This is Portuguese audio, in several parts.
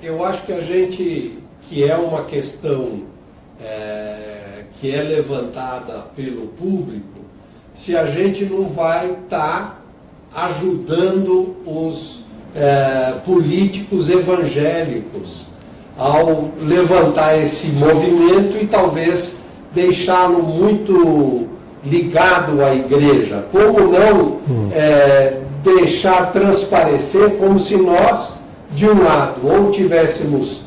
Eu acho que a gente, que é uma questão que é levantada pelo público, se a gente não vai estar ajudando os políticos evangélicos ao levantar esse movimento e talvez deixá-lo muito ligado à igreja. Como não deixar transparecer como se nós, de um lado, ou tivéssemos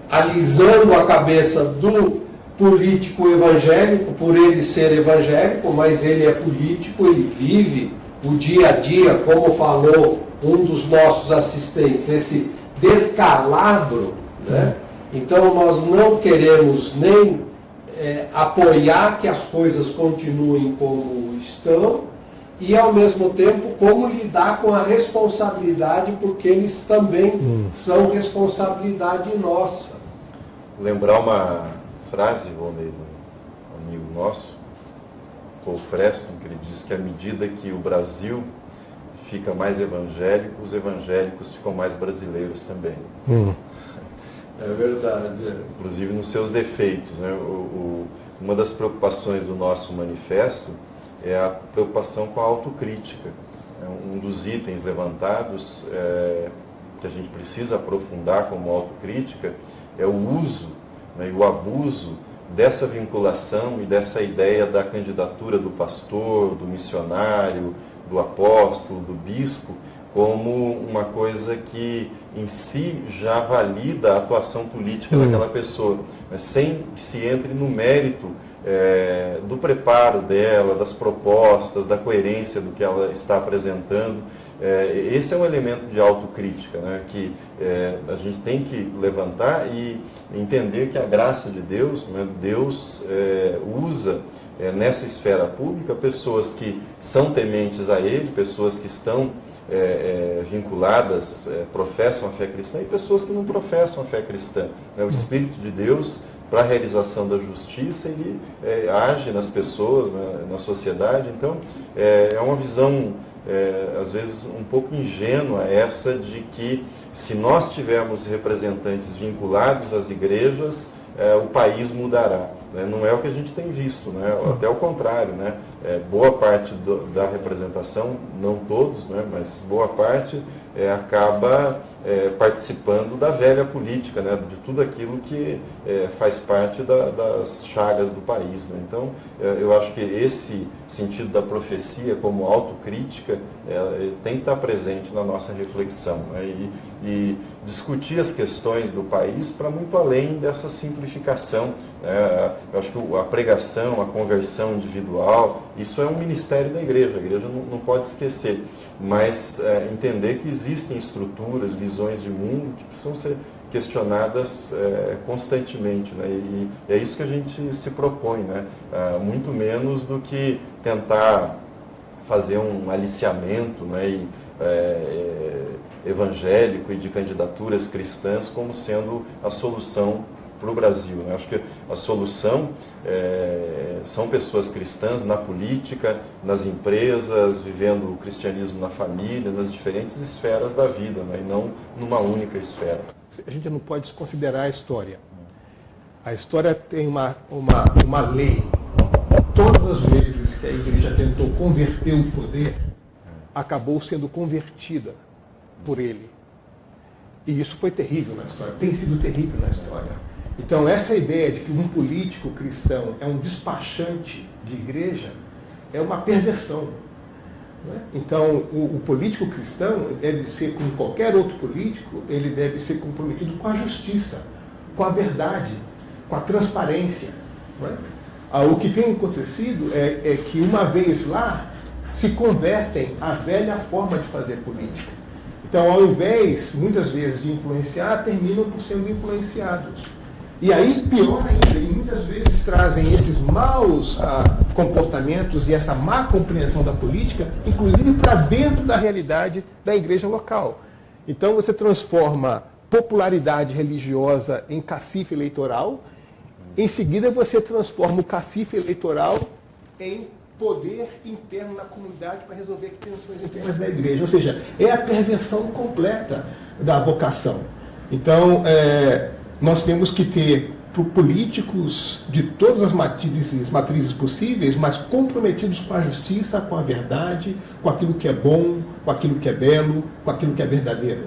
alisando a cabeça do político evangélico, por ele ser evangélico, mas ele é político, ele vive o dia a dia, como falou um dos nossos assistentes, esse descalabro, né? Então nós não queremos nem apoiar que as coisas continuem como estão, e, ao mesmo tempo, como lidar com a responsabilidade, porque eles também são responsabilidade nossa. Lembrar uma frase, Rony, de um amigo nosso, Paul Freston, que ele diz que à medida que o Brasil fica mais evangélico, os evangélicos ficam mais brasileiros também. É verdade. Inclusive nos seus defeitos, né? Uma das preocupações do nosso manifesto é a preocupação com a autocrítica. Um dos itens levantados que a gente precisa aprofundar como autocrítica é o uso, né, e o abuso dessa vinculação e dessa ideia da candidatura do pastor, do missionário, do apóstolo, do bispo, como uma coisa que em si já valida a atuação política daquela pessoa, mas sem que se entre no mérito do preparo dela, das propostas, da coerência do que ela está apresentando. Esse é um elemento de autocrítica, né, que a gente tem que levantar e entender que a graça de Deus, né, Deus usa nessa esfera pública pessoas que são tementes a Ele, pessoas que estão vinculadas, professam a fé cristã, e pessoas que não professam a fé cristã. O Espírito de Deus, para a realização da justiça, ele age nas pessoas, na sociedade. Então, é uma visão, às vezes, um pouco ingênua essa de que, se nós tivermos representantes vinculados às igrejas, o país mudará. Não é o que a gente tem visto, né? Até o contrário, né? Boa parte da representação, não todos, né? Mas boa parte acaba participando da velha política, né? De tudo aquilo que faz parte das chagas do país, né? Então, eu acho que esse sentido da profecia como autocrítica tem que estar presente na nossa reflexão, né? E discutir as questões do país para muito além dessa simplificação. Eu acho que a pregação, a conversão individual, isso é um ministério da igreja. A igreja não pode esquecer, mas entender que existem estruturas, visões de mundo que precisam ser questionadas constantemente, né? E é isso que a gente se propõe, né? Muito menos do que tentar fazer um aliciamento, né? Evangélico e de candidaturas cristãs como sendo a solução para o Brasil, né? Acho que a solução são pessoas cristãs na política, nas empresas, vivendo o cristianismo na família, nas diferentes esferas da vida, né? E não numa única esfera. A gente não pode desconsiderar a história. A história tem uma lei. Todas as vezes que a igreja tentou converter o poder, acabou sendo convertida por ele. E isso foi terrível na história, tem sido terrível na história. Então, essa ideia de que um político cristão é um despachante de igreja é uma perversão. Né? Então, o político cristão deve ser, como qualquer outro político, ele deve ser comprometido com a justiça, com a verdade, com a transparência. Né? O que tem acontecido é que, uma vez lá, se convertem à velha forma de fazer política. Então, ao invés, muitas vezes, de influenciar, terminam por sendo influenciados. E aí, pior ainda, e muitas vezes trazem esses maus comportamentos e essa má compreensão da política, inclusive para dentro da realidade da igreja local. Então, você transforma popularidade religiosa em cacife eleitoral, em seguida você transforma o cacife eleitoral em poder interno na comunidade para resolver tensões internas da igreja. Ou seja, é a perversão completa da vocação. Então, nós temos que ter políticos de todas as matrizes possíveis, mas comprometidos com a justiça, com a verdade, com aquilo que é bom, com aquilo que é belo, com aquilo que é verdadeiro.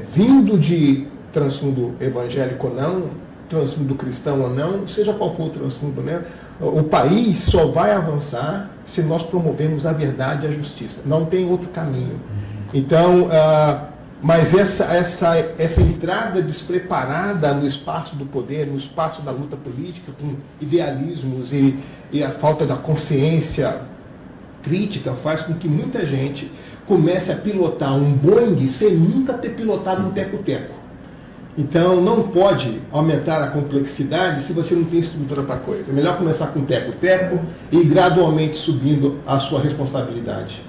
Vindo de transfundo evangélico ou não, transfundo cristão ou não, seja qual for o transfundo, né? O país só vai avançar se nós promovermos a verdade e a justiça. Não tem outro caminho. Então, mas essa entrada despreparada no espaço do poder, no espaço da luta política, com idealismos e a falta da consciência crítica, faz com que muita gente comece a pilotar um Boeing sem nunca ter pilotado um teco-teco. Então, não pode aumentar a complexidade se você não tem estrutura para a coisa. É melhor começar com teco-teco e gradualmente subindo a sua responsabilidade.